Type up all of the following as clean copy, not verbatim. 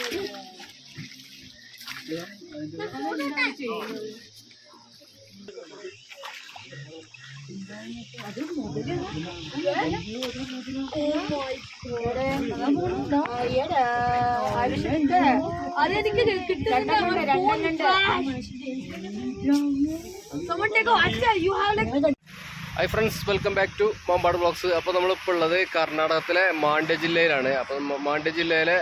Hi friends, welcome back to Mampad vlogs. അപ്പോൾ നമ്മളിപ്പോൾ ഉള്ളത് കർണാടകത്തിലെ മാണ്ഡ്യ ജില്ലയിലാണ്. അപ്പം മാണ്ഡ്യ ജില്ലയിലെ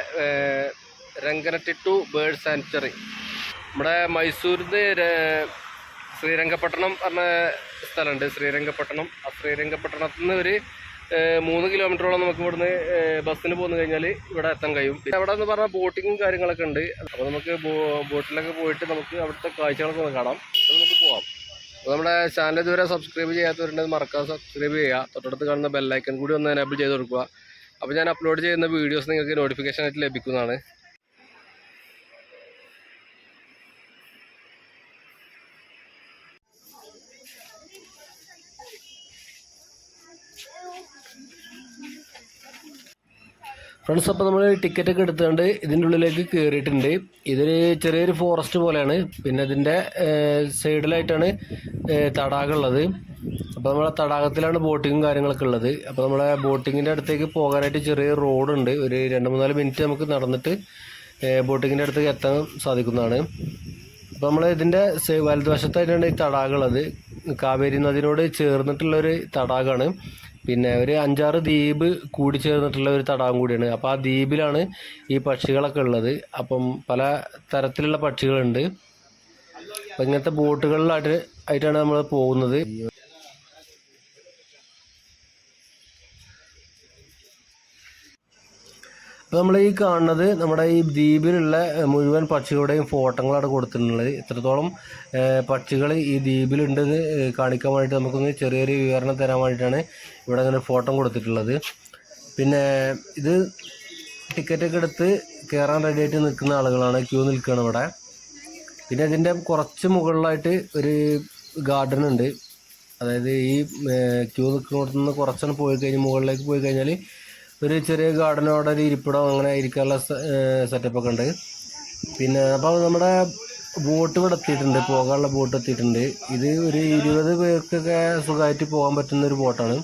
രംഗനട്ടിട്ടു ബേർഡ് സാങ്ച്വറി. നമ്മുടെ മൈസൂരിൽ ശ്രീരംഗപട്ടണം പറഞ്ഞ സ്ഥലമുണ്ട്. ശ്രീരംഗപട്ടണം. ആ ശ്രീരംഗപട്ടണത്തിൽ നിന്ന് ഒരു 3 കിലോമീറ്ററോളം നമുക്ക് ഇവിടുന്ന് ബസ്സിന് പോന്നു കഴിഞ്ഞാൽ ഇവിടെ എത്താൻ കഴിയും. പിന്നെ അവിടെ എന്ന് പറഞ്ഞാൽ ബോട്ടിങ്ങും കാര്യങ്ങളൊക്കെ ഉണ്ട്. അപ്പോൾ നമുക്ക് ബോട്ടിലൊക്കെ പോയിട്ട് നമുക്ക് അവിടുത്തെ കാഴ്ചകളൊക്കെ ഒന്ന് കാണാം. അത് നമുക്ക് പോവാം. അപ്പോൾ നമ്മുടെ ചാനൽ ഇതുവരെ സബ്സ്ക്രൈബ് ചെയ്യാത്തവരുണ്ടെങ്കിൽ മറക്കാതെ സബ്സ്ക്രൈബ് ചെയ്യുക. തൊട്ടടുത്ത് കാണുന്ന ബെല്ലൈക്കൺ കൂടി ഒന്ന് എനേബിൾ ചെയ്ത് കൊടുക്കുക. അപ്പോൾ ഞാൻ അപ്ലോഡ് ചെയ്യുന്ന വീഡിയോസ് നിങ്ങൾക്ക് നോട്ടിഫിക്കേഷൻ ആയിട്ട് ലഭിക്കുന്നതാണ്. ഫ്രണ്ട്സ്, അപ്പോൾ നമ്മൾ ടിക്കറ്റൊക്കെ എടുത്തുകൊണ്ട് ഇതിൻ്റെ ഉള്ളിലേക്ക് കയറിയിട്ടുണ്ട്. ഇതൊരു ചെറിയൊരു ഫോറസ്റ്റ് പോലെയാണ്. പിന്നെ ഇതിൻ്റെ സൈഡിലായിട്ടാണ് തടാകമുള്ളത്. അപ്പോൾ നമ്മളെ തടാകത്തിലാണ് ബോട്ടിങ്ങും കാര്യങ്ങളൊക്കെ ഉള്ളത്. അപ്പോൾ നമ്മളെ ബോട്ടിങ്ങിൻ്റെ അടുത്തേക്ക് പോകാനായിട്ട് ചെറിയ റോഡുണ്ട്. ഒരു 2-3 മിനിറ്റ് നമുക്ക് നടന്നിട്ട് ബോട്ടിങ്ങിൻ്റെ അടുത്തേക്ക് എത്താൻ സാധിക്കുന്നതാണ്. അപ്പോൾ നമ്മൾ ഇതിൻ്റെ വലതുവശത്തായിട്ടാണ് ഈ തടാകമുള്ളത്. കാവേരി നദിയോട് ചേർന്നിട്ടുള്ളൊരു തടാകമാണ്. പിന്നെ ഒരു 5-6 ദ്വീപ് കൂടി ചേർന്നിട്ടുള്ള ഒരു തടാകം കൂടിയാണ്. അപ്പോൾ ആ ദ്വീപിലാണ് ഈ പക്ഷികളൊക്കെ ഉള്ളത്. അപ്പം പല തരത്തിലുള്ള പക്ഷികളുണ്ട്. അപ്പം ഇങ്ങനത്തെ ബോട്ടുകളിലായിട്ടാണ് നമ്മൾ പോകുന്നത്. അപ്പോൾ നമ്മൾ ഈ കാണുന്നത് നമ്മുടെ ഈ ദ്വീപിലുള്ള മുഴുവൻ പക്ഷികളുടെയും ഫോട്ടോകളാണ് കൊടുത്തിട്ടുള്ളത്. എത്രത്തോളം പക്ഷികൾ ഈ ദ്വീപിലുണ്ടെന്ന് കാണിക്കാൻ വേണ്ടിയിട്ട് നമുക്കൊന്ന് ചെറിയൊരു വിവരണം തരാൻ വേണ്ടിയിട്ടാണ് ഇവിടെ അങ്ങനെ ഫോട്ടോ കൊടുത്തിട്ടുള്ളത്. പിന്നെ ഇത് ടിക്കറ്റൊക്കെ എടുത്ത് കയറാൻ റെഡിയായിട്ട് നിൽക്കുന്ന ആളുകളാണ്. ക്യൂ നിൽക്കുകയാണ് ഇവിടെ. പിന്നെ ഇതിൻ്റെ കുറച്ച് മുകളിലായിട്ട് ഒരു ഗാർഡൻ ഉണ്ട്. അതായത് ഈ ക്യൂ നിൽക്കുന്നിടത്തു നിന്ന് കുറച്ചൊന്ന് പോയി കഴിഞ്ഞ് മുകളിലേക്ക് പോയി കഴിഞ്ഞാൽ ഒരു ചെറിയ ഗാർഡനോടെ ഒരു ഇരിപ്പിടം അങ്ങനെ ഇരിക്കാനുള്ള സെറ്റപ്പൊക്കെ ഉണ്ട്. പിന്നെ അപ്പോൾ നമ്മുടെ ബോട്ട് ഇവിടെ എത്തിയിട്ടുണ്ട്. പോകാനുള്ള ബോട്ട് എത്തിയിട്ടുണ്ട്. ഇത് ഒരു 20 പേർക്കൊക്കെ സുഖമായിട്ട് പോകാൻ പറ്റുന്ന ഒരു ബോട്ടാണ്.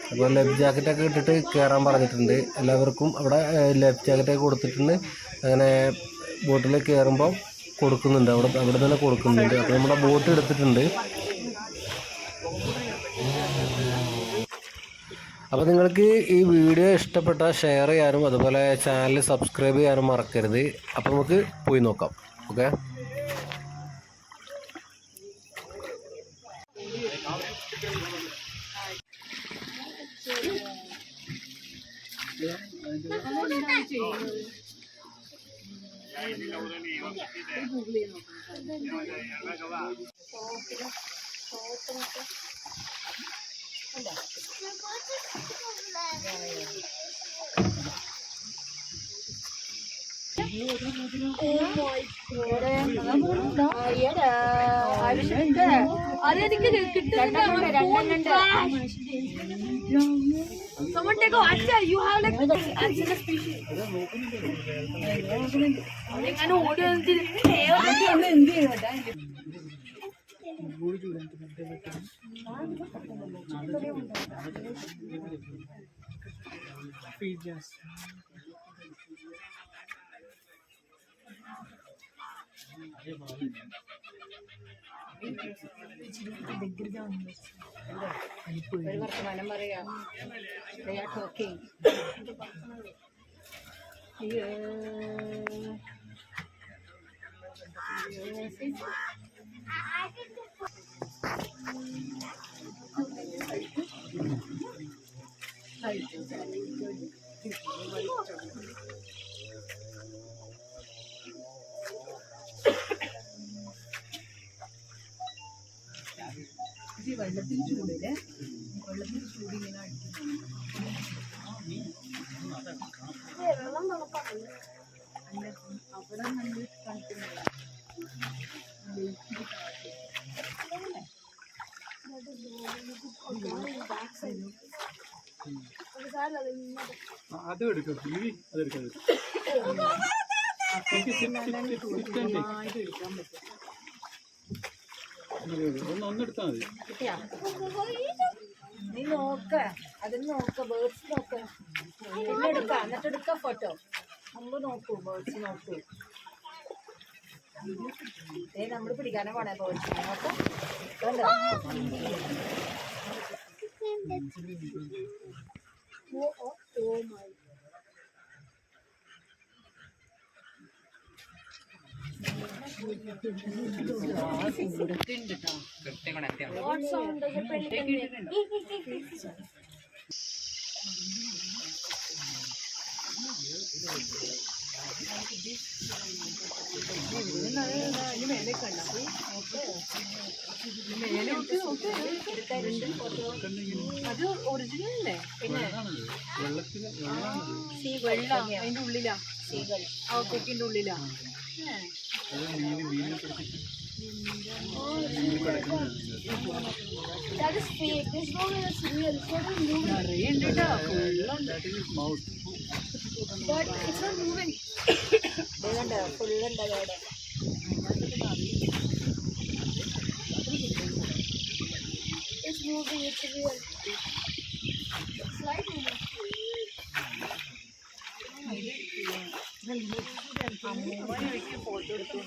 അപ്പോൾ ലൈഫ് ജാക്കറ്റൊക്കെ ഇട്ടിട്ട് കയറാൻ പറഞ്ഞിട്ടുണ്ട് എല്ലാവർക്കും. അവിടെ ലൈഫ് ജാക്കറ്റൊക്കെ കൊടുത്തിട്ടുണ്ട്. അങ്ങനെ ബോട്ടിൽ കയറുമ്പോൾ കൊടുക്കുന്നുണ്ട്. അവിടെ തന്നെ കൊടുക്കുന്നുണ്ട്. അപ്പോൾ നമ്മുടെ ബോട്ട് എടുത്തിട്ടുണ്ട്. അപ്പോൾ നിങ്ങൾക്ക് ഈ വീഡിയോ ഇഷ്ടപ്പെട്ടാൽ ഷെയർ ചെയ്യാനും അതുപോലെ ചാനൽ സബ്സ്ക്രൈബ് ചെയ്യാനും മറക്കരുത്. അപ്പോൾ നമുക്ക് പോയി നോക്കാം. Okay. Someone take a watch. You have like actual species. I know what is it. വർത്തമാനം പറയാ. ടോക്കിംഗ്. വെള്ളത്തിൽ ചൂടില്ലേ, വെള്ളത്തിൽ ചൂടിങ്ങനെ വെള്ളം തണുപ്പാണ്. അവിടെ നല്ല തണുപ്പില്ല. അത് എടുക്കും. അതെടുക്കാം. ഒന്നെടുത്താൽ മതി. കിട്ടിയാ നീ നോക്ക അതിന് നോക്ക ബേർഡ്സ് നോക്ക പിന്നെ എടുക്ക എന്നിട്ട് എടുക്ക ഫോട്ടോ മുമ്പ് നോക്കൂ ബേർഡ്സ് നോക്കൂ നമ്മൾ പിടിക്കാനേ പോണേ ബേർഡ്സിനെ നോക്കാം What sound does a pelican make? അത് ഒറിജിനൽ അല്ലേ പിന്നെ വെള്ളം അതിന്റെ ഉള്ളിലാ ആ കുക്കിന്റെ ഉള്ളിലാ That is fake. There's no way that's real. It's not even moving. അറിയണ്ട് കേട്ടോ But it's not moving. ഫുള്ളുണ്ട് അവിടെ It's moving. It's real. It's light moving. Photo എടുത്തു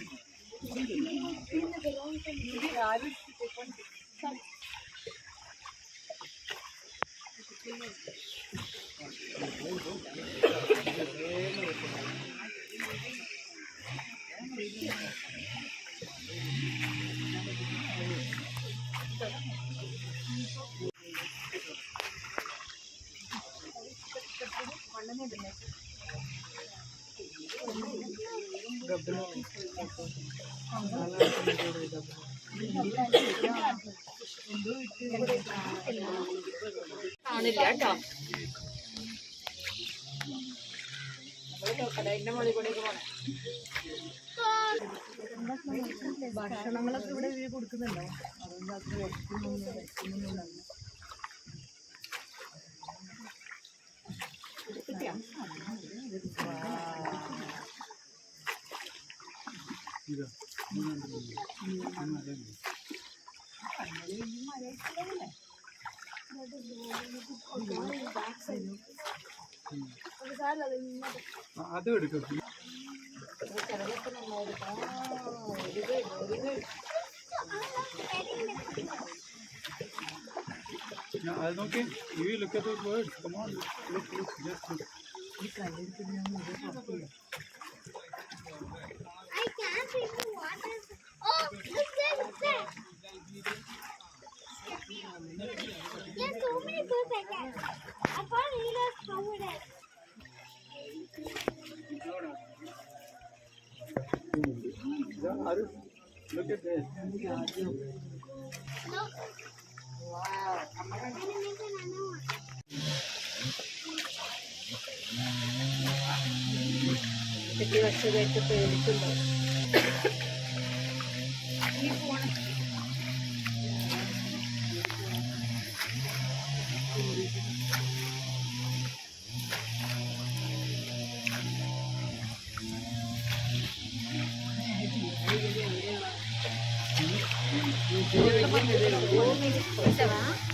കാണില്ല കേട്ടോ കടലിന്റെ മുകളിൽ കൂടെ പോണേ ഭക്ഷണങ്ങളൊക്കെ ഇവിടെ ഇവര് കൊടുക്കുന്നുണ്ടോ അതുകൊണ്ട് അത്ര വിശക്കുന്നൊന്നും അതും എടുക്കും. അത് നോക്കി you look at those birds. Come on, look, just look. I can't see the water. Oh, look there, look there. There's so many birds I can. I can't read us over there. Look at this. Look. Wow. I'm gonna make another one. കുട്ടി വർഷമായിട്ട് പേടിക്കുന്നു Wow.